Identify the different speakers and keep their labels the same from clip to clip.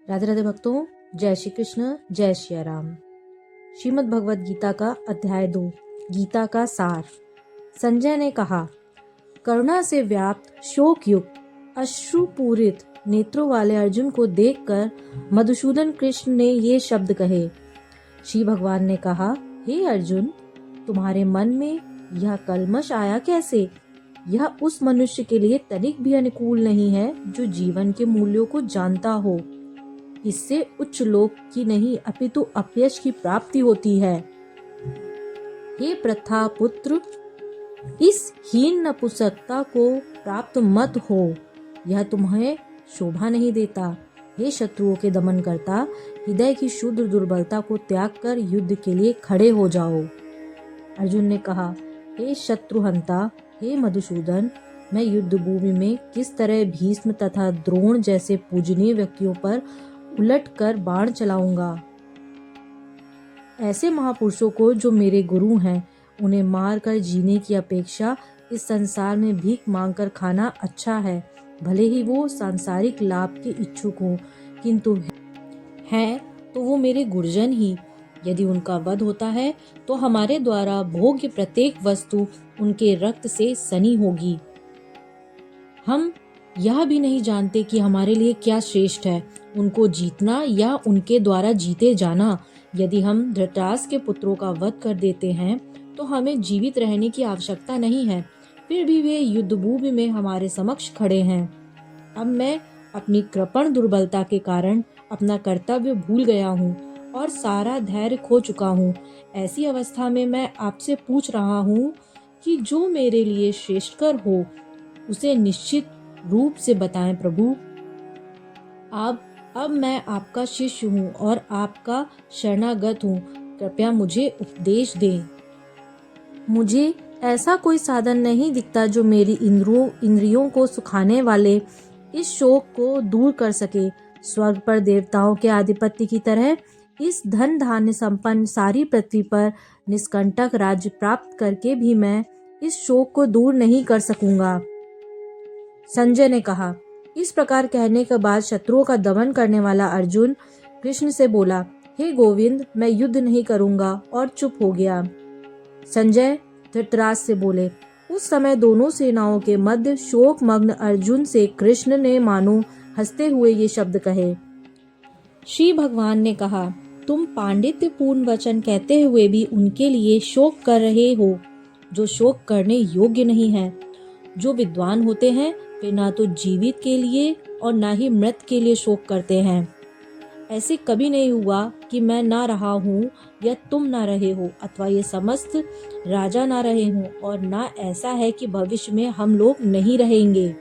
Speaker 1: राधे राधे भक्तों, जय श्री कृष्ण, जय श्री राम। श्रीमद् भगवद गीता का अध्याय 2, गीता का सार। संजय ने कहा, करुणा से व्याप्त शोक युक्त अश्रुपूरित नेत्रों वाले अर्जुन को देखकर मधुसूदन कृष्ण ने ये शब्द कहे। श्री भगवान ने कहा, हे अर्जुन, तुम्हारे मन में यह कलमश आया कैसे? यह उस मनुष्य के लिए तनिक भी अनुकूल नहीं है जो जीवन के मूल्यों को जानता हो। इससे उच्च लोक की नहीं अपितु अपयश की प्राप्ति होती है। हे प्रथा पुत्र, इस हीन नपुंसकता को प्राप्त मत हो, यह तुम्हें शोभा नहीं देता। हे शत्रुओं के दमन करता, हृदय की शुद्ध दुर्बलता को त्याग कर युद्ध के लिए खड़े हो जाओ। अर्जुन ने कहा, हे शत्रुहंता, हे मधुसूदन, मैं युद्ध भूमि में किस तरह भीष्म तथा द्रोण जैसे पूजनीय व्यक्तियों पर उलट कर बाण चलाऊंगा। ऐसे महापुरुषों को जो मेरे गुरु हैं, उन्हें मार कर जीने की अपेक्षा इस संसार में भीख मांगकर खाना अच्छा है। भले ही वो सांसारिक लाभ के इच्छुक हों, किंतु हैं तो वो मेरे गुरुजन ही। यदि उनका वध होता है तो हमारे द्वारा भोग्य प्रत्येक वस्तु उनके रक्त से सनी होगी। हम यह भी नहीं जानते कि हमारे लिए क्या श्रेष्ठ है, उनको जीतना या उनके द्वारा जीते जाना। यदि हम धृतराष्ट्र के पुत्रों का वध कर देते हैं तो हमें जीवित रहने की आवश्यकता नहीं है, फिर भी वे युद्ध भूमि में हमारे समक्ष खड़े हैं। अब मैं अपनी कृपण दुर्बलता के कारण अपना कर्तव्य भूल गया हूँ और सारा धैर्य खो चुका हूँ। ऐसी अवस्था में मैं आपसे पूछ रहा हूँ कि जो मेरे लिए श्रेष्ठकर हो उसे निश्चित रूप से बताएं प्रभु। अब मैं आपका शिष्य हूँ और आपका शरणागत हूँ, कृपया मुझे उपदेश दें। मुझे ऐसा कोई साधन नहीं दिखता जो मेरी इंद्रियों को सुखाने वाले इस शोक को दूर कर सके। स्वर्ग पर देवताओं के आधिपत्य की तरह इस धन धान्य संपन्न सारी पृथ्वी पर निष्कंटक राज्य प्राप्त करके भी मैं इस शोक को दूर नहीं कर सकूंगा। संजय ने कहा, इस प्रकार कहने के बाद शत्रुओं का दमन करने वाला अर्जुन कृष्ण से बोला, हे गोविंद, मैं युद्ध नहीं करूंगा, और चुप हो गया। संजय धृतराष्ट्र से बोले, उस समय दोनों सेनाओं के मध्य शोक मग्न अर्जुन से कृष्ण ने मानो हंसते हुए ये शब्द कहे। श्री भगवान ने कहा, तुम पांडित्यपूर्ण वचन कहते हुए भी उनके लिए शोक कर रहे हो जो शोक करने योग्य नहीं है। जो विद्वान होते हैं वे ना तो जीवित के लिए और ना ही मृत के लिए शोक करते हैं। ऐसे कभी नहीं हुआ कि मैं ना रहा हूँ या तुम ना रहे हो, अथवा ये समस्त राजा ना रहे हों, और ना ऐसा है कि भविष्य में हम लोग नहीं रहेंगे।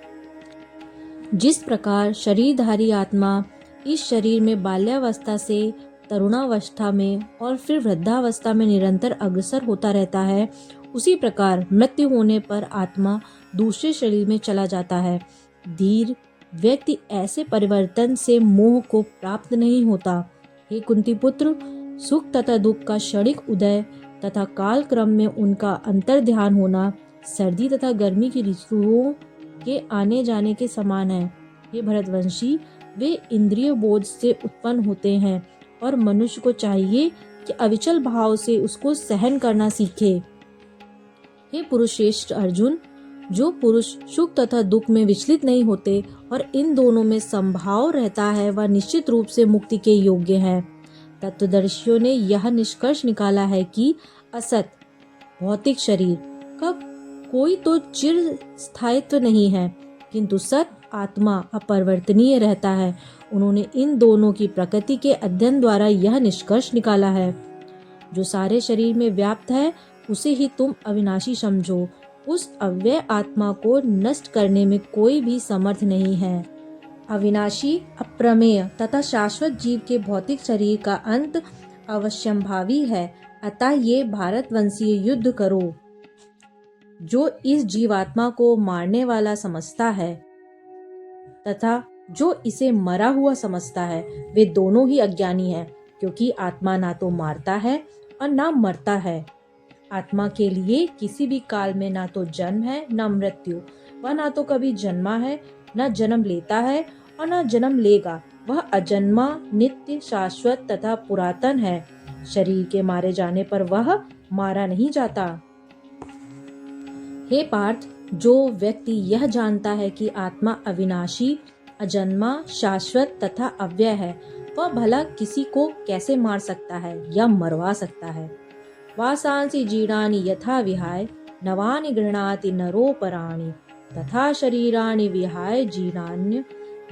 Speaker 1: जिस प्रकार शरीरधारी आत्मा इस शरीर में बाल्यावस्था से तरुणावस्था में और फिर वृद्धावस्था में निरंतर अग्रसर होता रहता है, उसी प्रकार मृत्यु होने पर आत्मा दूसरे शरीर में चला जाता है। धीर व्यक्ति ऐसे परिवर्तन से मोह को प्राप्त नहीं होता। हे कुंती पुत्र, सुख तथा दुख का क्षणिक उदय तथा काल क्रम में उनका अंतर ध्यान होना सर्दी तथा गर्मी की ऋतुओं के आने जाने के समान है। हे भरतवंशी, वे इंद्रिय बोध से उत्पन्न होते हैं और मनुष्य को चाहिए कि अविचल भाव से उसको सहन करना सीखे। हे पुरुषश्रेष्ठ अर्जुन, जो पुरुष सुख तथा दुख में विचलित नहीं होते और इन दोनों में संभाव रहता है, वह निश्चित रूप से मुक्ति के योग्य है। तत्वदर्शियों ने यह निष्कर्ष निकाला है कि असत भौतिक शरीर का कोई तो चिर स्थायित्व नहीं है, किंतु सत आत्मा अपरिवर्तनीय रहता है। उन्होंने इन दोनों की प्रकृति के अध्ययन द्वारा यह निष्कर्ष निकाला है। जो सारे शरीर में व्याप्त है उसे ही तुम अविनाशी समझो। उस अव्यय आत्मा को नष्ट करने में कोई भी समर्थ नहीं है। अविनाशी, अप्रमेय तथा शाश्वत जीव के भौतिक शरीर का अंत अवश्यंभावी है। अतः ये भारतवंशीय युद्ध करो। जो इस जीवात्मा को मारने वाला समझता है तथा जो इसे मरा हुआ समझता है, वे दोनों ही अज्ञानी हैं, क्योंकि आत्मा ना तो मारता है और ना मरता है। आत्मा के लिए किसी भी काल में ना तो जन्म है ना मृत्यु। वह ना तो कभी जन्मा है, ना जन्म लेता है और ना जन्म लेगा। वह अजन्मा, नित्य, शाश्वत तथा पुरातन है। शरीर के मारे जाने पर वह मारा नहीं जाता। हे पार्थ, जो व्यक्ति यह जानता है कि आत्मा अविनाशी, अजन्मा, शाश्वत तथा अव्यय है, वह भला किसी को कैसे मार सकता है या मरवा सकता है। वासांसि जीर्णानि यथा विहाय, नवानि गृह्णाति नरोपराणि, तथा शरीराणि विहाय जीर्णान्य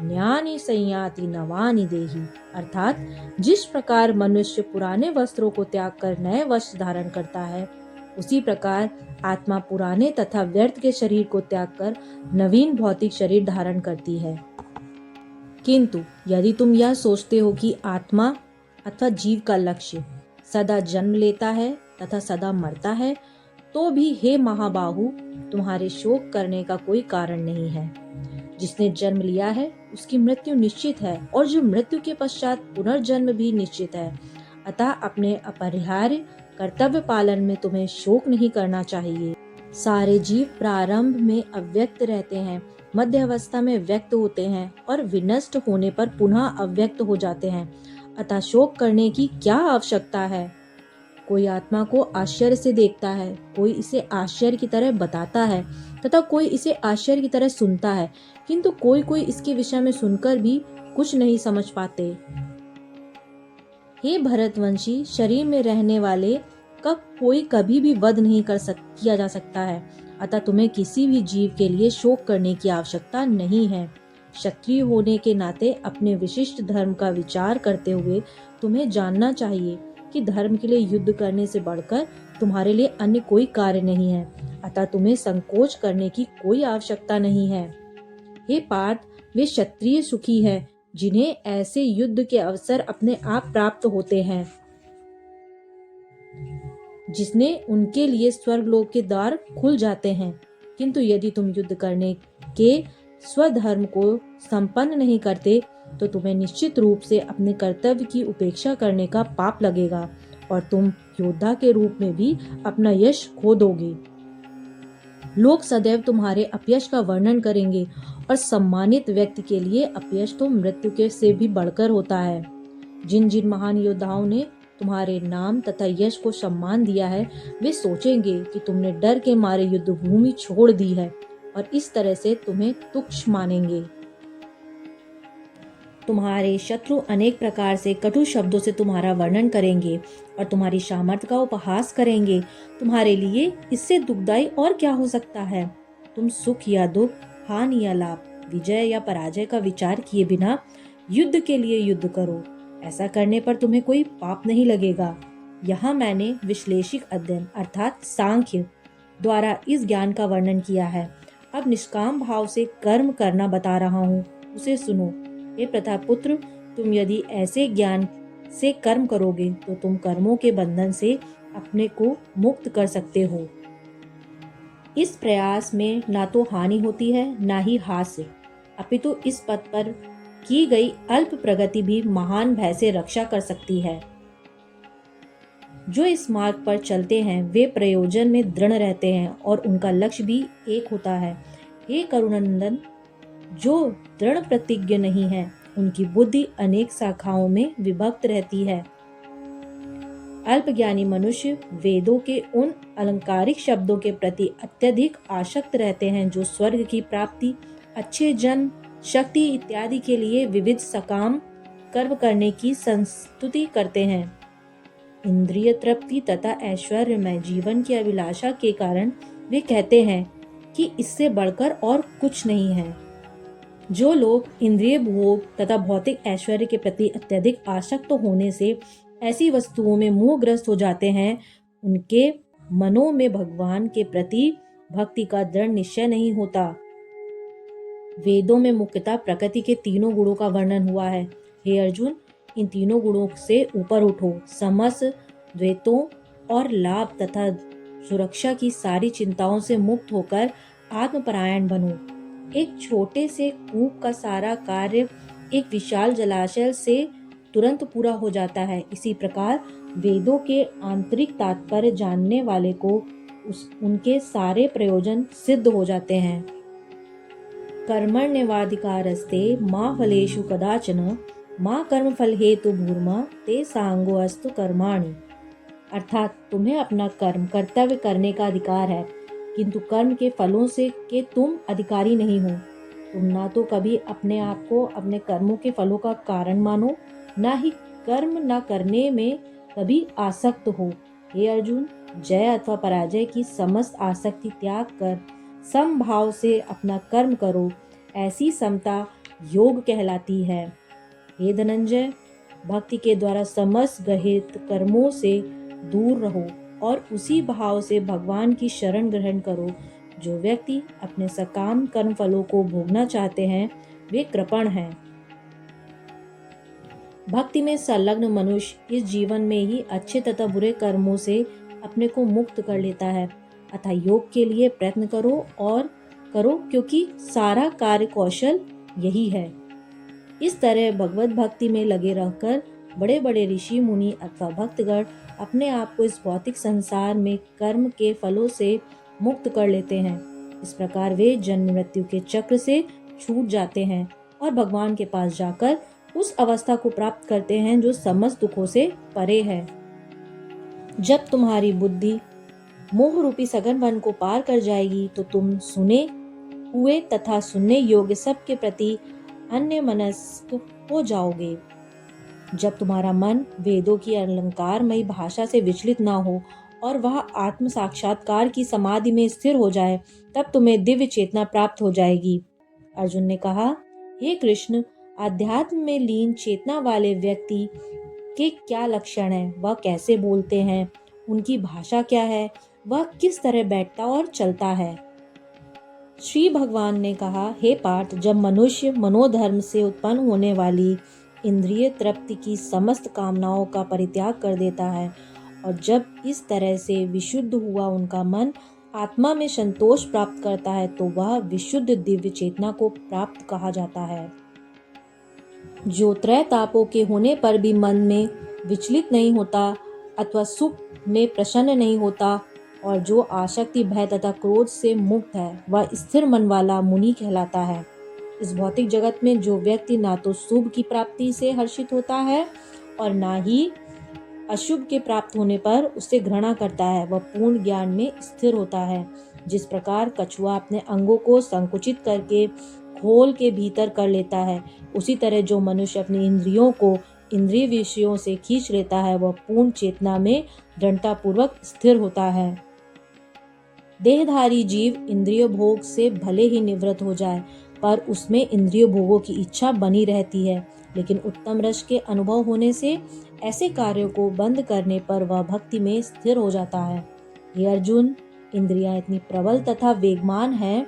Speaker 1: न्यानि संयाति नवानि देहि। अर्थात जिस प्रकार मनुष्य पुराने वस्त्रों को त्याग कर नए वस्त्र धारण करता है, उसी प्रकार आत्मा पुराने तथा व्यर्थ के शरीर को त्याग कर नवीन भौतिक शरीर धारण करती है। किंतु यदि तुम यह सोचते हो कि आत्मा अथवा जीव का लक्ष्य सदा जन्म लेता है तथा सदा मरता है, तो भी हे महाबाहु, तुम्हारे शोक करने का कोई कारण नहीं है। जिसने जन्म लिया है उसकी मृत्यु निश्चित है, और जो मृत्यु के पश्चात पुनर्जन्म भी निश्चित है। अतः अपने अपरिहार्य कर्तव्य पालन में तुम्हें शोक नहीं करना चाहिए। सारे जीव प्रारंभ में अव्यक्त रहते हैं, मध्य अवस्था में व्यक्त होते हैं और विनष्ट होने पर पुनः अव्यक्त हो जाते हैं। अतः शोक करने की क्या आवश्यकता है। कोई आत्मा को आश्चर्य से देखता है, कोई इसे आश्चर्य की तरह बताता है तथा कोई इसे आश्चर्य की तरह सुनता है, किंतु कोई इसके विषय में सुनकर भी कुछ नहीं समझ पाते। हे भरतवंशी, शरीर में रहने वाले का कोई कभी भी वध नहीं किया जा सकता है। अतः तुम्हें किसी भी जीव के लिए शोक करने की आवश्यकता नहीं है। क्षत्रिय होने के नाते अपने विशिष्ट धर्म का विचार करते हुए तुम्हें जानना चाहिए कि धर्म के लिए युद्ध करने से बढ़कर तुम्हारे लिए अन्य कोई कार्य नहीं है। अतः तुम्हें संकोच करने की कोई आवश्यकता नहीं है। हे पार्थ, वे क्षत्रिय सुखी हैं जिन्हें ऐसे युद्ध के अवसर अपने आप प्राप्त होते हैं, जिसने उनके लिए स्वर्गलोक के द्वार खुल जाते हैं। किंतु यदि तुम युद्ध करने के स्वधर्म को संपन्न नहीं करते, तो तुम्हें निश्चित रूप से अपने कर्तव्य की उपेक्षा करने का पाप लगेगा और तुम योद्धा के रूप में भी अपना यश खो दोगे। लोग सदैव तुम्हारे अपयश का वर्णन करेंगे, और सम्मानित व्यक्ति के लिए अपयश तो मृत्यु के से भी बढ़कर होता है। जिन जिन महान योद्धाओं ने तुम्हारे नाम तथा यश को सम्मान दिया है, वे सोचेंगे कि तुमने डर के मारे युद्ध भूमि छोड़ दी है और इस तरह से तुम्हें तुच्छ मानेंगे। तुम्हारे शत्रु अनेक प्रकार से कटु शब्दों से तुम्हारा वर्णन करेंगे और तुम्हारी सामर्थ्य का उपहास करेंगे। तुम्हारे लिए इससे दुखदाई और क्या हो सकता है। तुम सुख या दुख, हानि या लाभ, विजय या पराजय का विचार किए बिना युद्ध के लिए युद्ध करो। ऐसा करने पर तुम्हें कोई पाप नहीं लगेगा। यहाँ मैंने विश्लेषिक अध्ययन अर्थात सांख्य द्वारा इस ज्ञान का वर्णन किया है। अब निष्काम भाव से कर्म करना बता रहा हूँ, उसे सुनो। हे प्रतापुत्र, तुम यदि ऐसे ज्ञान से कर्म करोगे तो तुम कर्मों के बंधन से अपने को मुक्त कर सकते हो। इस प्रयास में ना तो हानि होती है ना ही हास्य, अपितु इस पथ पर की गई अल्प प्रगति भी महान भय से रक्षा कर सकती है। जो इस मार्ग पर चलते हैं वे प्रयोजन में दृढ़ रहते हैं और उनका लक्ष्य भी एक होता है। हे करुणानंदन, जो दृढ़ प्रतिज्ञ नहीं है उनकी बुद्धि अनेक शाखाओं में विभक्त रहती है। अल्पज्ञानी मनुष्य वेदों के उन अलंकारिक शब्दों के प्रति अत्यधिक आसक्त रहते हैं जो स्वर्ग की प्राप्ति, अच्छे जन्म, शक्ति इत्यादि के लिए विविध सकाम कर्म करने की संस्तुति करते हैं। इंद्रिय तृप्ति तथा ऐश्वर्यमय जीवन की अभिलाषा के कारण वे कहते हैं कि इससे बढ़कर और कुछ नहीं है। जो लोग इंद्रिय भोग तथा भौतिक ऐश्वर्य के प्रति अत्यधिक आसक्त होने से ऐसी वस्तुओं में मोहग्रस्त हो जाते हैं, उनके मनों में भगवान के प्रति भक्ति का दृढ़ निश्चय नहीं होता। वेदों में मुख्यतः प्रकृति के तीनों गुणों का वर्णन हुआ है। हे अर्जुन, इन तीनों गुणों से ऊपर उठो, समस्त द्वैतों और लाभ तथा सुरक्षा की सारी चिंताओं से मुक्त होकर आत्मपरायण बनो। एक छोटे से कूप का सारा कार्य एक विशाल जलाशय से तुरंत पूरा हो जाता है। इसी प्रकार वेदों के आंतरिक तात्पर्य जानने वाले को उनके सारे प्रयोजन सिद्ध हो जाते हैं। कर्मण्येवाधिकारस्ते मा फलेषु कदाचन माँ कर्म फल हेतु भूर्मा ते सांगो अस्तु कर्माणि। अर्थात तुम्हें अपना कर्म कर्तव्य करने का अधिकार है, किंतु कर्म के फलों से के तुम अधिकारी नहीं हो। तुम ना तो कभी अपने आप को अपने कर्मों के फलों का कारण मानो, ना ही कर्म न करने में कभी आसक्त हो। हे अर्जुन, जय अथवा पराजय की समस्त आसक्ति त्याग कर समभाव से अपना कर्म करो, ऐसी समता योग कहलाती है। हे धनंजय, भक्ति के द्वारा समस्त गहित कर्मों से दूर रहो और उसी भाव से भगवान की शरण ग्रहण करो। जो व्यक्ति अपने सकाम कर्म फलों को भोगना चाहते हैं, वे कृपण हैं। भक्ति में संलग्न मनुष्य इस जीवन में ही अच्छे तथा बुरे कर्मों से अपने को मुक्त कर लेता है। अतः योग के लिए प्रयत्न करो क्योंकि सारा कार्य कौशल यही है। इस तरह भगवत भक्ति में लगे रहकर बड़े बड़े ऋषि मुनि अथवा भक्तगण अपने आप को इस भौतिक संसार में कर्म के फलों से मुक्त कर लेते हैं। इस प्रकार वे जन्म मृत्यु के चक्र से छूट जाते हैं और भगवान के पास जाकर उस अवस्था को प्राप्त करते हैं जो समस्त दुखों से परे है। जब तुम्हारी बुद्धि मोह रूपी सघन वन को पार कर जाएगी तो तुम सुने हुए तथा सुनने योग्य सबके प्रति अन्य मनस्क हो जाओगे। जब तुम्हारा मन वेदों की अलंकारमयी भाषा से विचलित ना हो और वह आत्म साक्षात्कार की समाधि में स्थिर हो जाए, तब तुम्हें दिव्य चेतना प्राप्त हो जाएगी। अर्जुन ने कहा, हे कृष्ण, अध्यात्म में लीन चेतना वाले व्यक्ति के क्या लक्षण हैं? वह कैसे बोलते हैं? उनकी भाषा क्या है? वह किस तरह बैठता और चलता है? श्री भगवान ने कहा, हे पार्थ, जब मनुष्य मनोधर्म से उत्पन्न होने वाली इंद्रिय तृप्ति की समस्त कामनाओं का परित्याग कर देता है और जब इस तरह से विशुद्ध हुआ उनका मन आत्मा में संतोष प्राप्त करता है, तो वह विशुद्ध दिव्य चेतना को प्राप्त कहा जाता है। जो त्रय तापों के होने पर भी मन में विचलित नहीं होता अथवा सुख में प्रसन्न नहीं होता और जो आसक्ति, भय तथा क्रोध से मुक्त है, वह स्थिर मन वाला मुनि कहलाता है। इस भौतिक जगत में जो व्यक्ति ना तो शुभ की प्राप्ति से हर्षित होता है और ना ही अशुभ के प्राप्त होने पर उससे घृणा करता है, वह पूर्ण ज्ञान में स्थिर होता है। जिस प्रकार कछुआ अपने अंगों को संकुचित करके खोल के भीतर कर लेता है, उसी तरह जो मनुष्य अपनी इंद्रियों को इंद्रिय विषयों से खींच लेता है, वह पूर्ण चेतना में दृढ़ता पूर्वक स्थिर होता है। देहधारी जीव इंद्रिय भोग से भले ही निवृत्त हो जाए, पर उसमें इंद्रिय भोगों की इच्छा बनी रहती है। लेकिन उत्तम रस के अनुभव होने से ऐसे कार्यों को बंद करने पर वह भक्ति में स्थिर हो जाता है। हे अर्जुन, इंद्रियां इतनी प्रबल तथा वेगमान हैं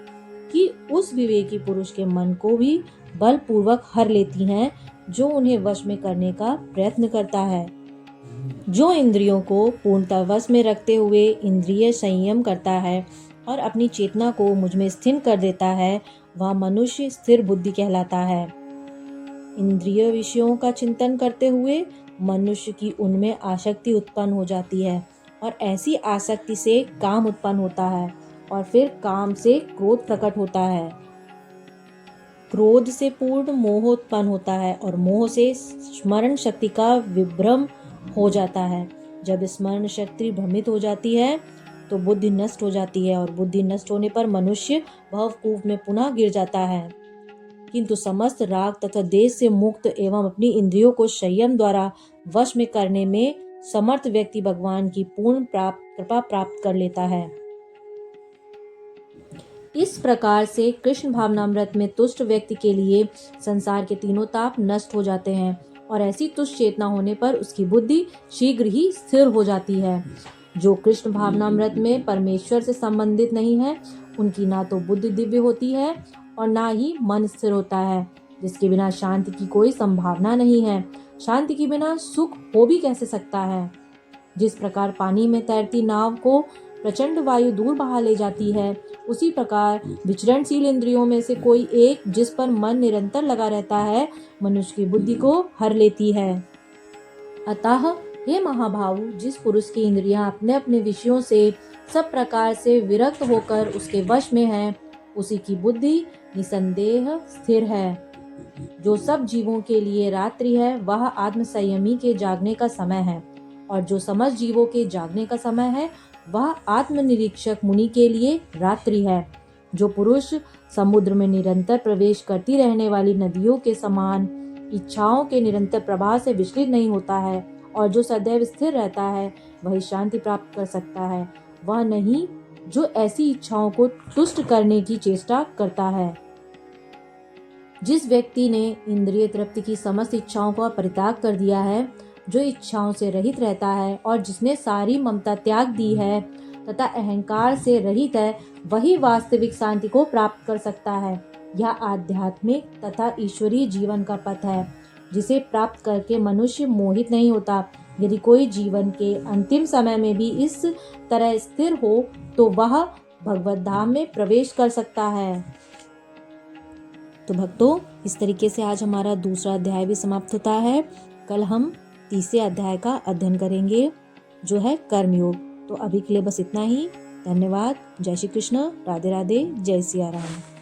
Speaker 1: कि उस विवेकी पुरुष के मन को भी बलपूर्वक हर लेती हैं, जो उन्हें वश में करने का प्रयत्न करता है। जो इंद्रियों को पूर्णतः वश में रखते हुए इंद्रिय संयम करता है और अपनी चेतना को मुझ में स्थिर कर देता है, वह मनुष्य स्थिर बुद्धि कहलाता है। इंद्रिय विषयों का चिंतन करते हुए मनुष्य की उनमें आसक्ति उत्पन्न हो जाती है और ऐसी आसक्ति से काम उत्पन्न होता है और फिर काम से क्रोध प्रकट होता है। क्रोध से पूर्ण मोह उत्पन्न होता है और मोह से स्मरण शक्ति का विभ्रम हो जाता है। जब स्मरण शक्ति भ्रमित हो जाती है तो बुद्धि नष्ट हो जाती है और बुद्धि नष्ट होने पर मनुष्य भवकूप में पुनः गिर जाता है। किंतु समस्त राग तथा देश से मुक्त एवं अपनी इंद्रियों को संयम द्वारा वश में करने में समर्थ व्यक्ति भगवान की पूर्ण कृपा प्राप्त कर लेता है। इस प्रकार से कृष्ण भावनामृत में तुष्ट व्यक्ति के लिए संसार के तीनों ताप नष्ट हो जाते हैं और ऐसी तुष्ट चेतना होने पर उसकी बुद्धि शीघ्र ही स्थिर हो जाती है। जो कृष्ण भावनामृत में परमेश्वर से संबंधित नहीं है, उनकी ना तो बुद्धि दिव्य होती है और ना ही मन स्थिर होता है, जिसके बिना शांति की कोई संभावना नहीं है। शांति के बिना सुख हो भी कैसे सकता है? जिस प्रकार पानी में तैरती नाव को प्रचंड वायु दूर बहा ले जाती है, उसी प्रकार विचरणशील इंद्रियों में से कोई एक जिस पर मन निरंतर लगा रहता है, मनुष्य की बुद्धि को हर लेती है। अतः हे महाभाव, जिस पुरुष की इंद्रियां अपने अपने विषयों से सब प्रकार से विरक्त होकर उसके वश में है, उसी की बुद्धि निसंदेह स्थिर है। जो सब जीवों के लिए रात्रि है वह आत्म संयमी के जागने का समय है, और जो समस्त जीवों के जागने का समय है वह आत्मनिरीक्षक मुनि के लिए रात्रि है। जो पुरुष समुद्र में निरंतर प्रवेश करती रहने वाली नदियों के समान इच्छाओं के निरंतर प्रवाह से विचलित नहीं होता है और जो सदैव स्थिर रहता है वही शांति प्राप्त कर सकता है, वह नहीं जो ऐसी इच्छाओं को तुष्ट करने की चेष्टा करता है। जिस व्यक्ति ने इंद्रिय तृप्ति की समस्त इच्छाओं का परित्याग कर दिया है, जो इच्छाओं से रहित रहता है और जिसने सारी ममता त्याग दी है तथा अहंकार से रहित है, वही वास्तविक शांति को प्राप्त कर सकता है। यह आध्यात्मिक तथा ईश्वरीय जीवन का पथ है, जिसे प्राप्त करके मनुष्य मोहित नहीं होता। यदि कोई जीवन के अंतिम समय में भी इस तरह स्थिर हो तो वह भगवत धाम में प्रवेश कर सकता है। तो भक्तों, इस तरीके से आज हमारा दूसरा अध्याय भी समाप्त होता है। कल हम तीसरे अध्याय का अध्ययन करेंगे, जो है कर्मयोग। तो अभी के लिए बस इतना ही। धन्यवाद। जय श्री कृष्ण। राधे राधे। जय सिया राम।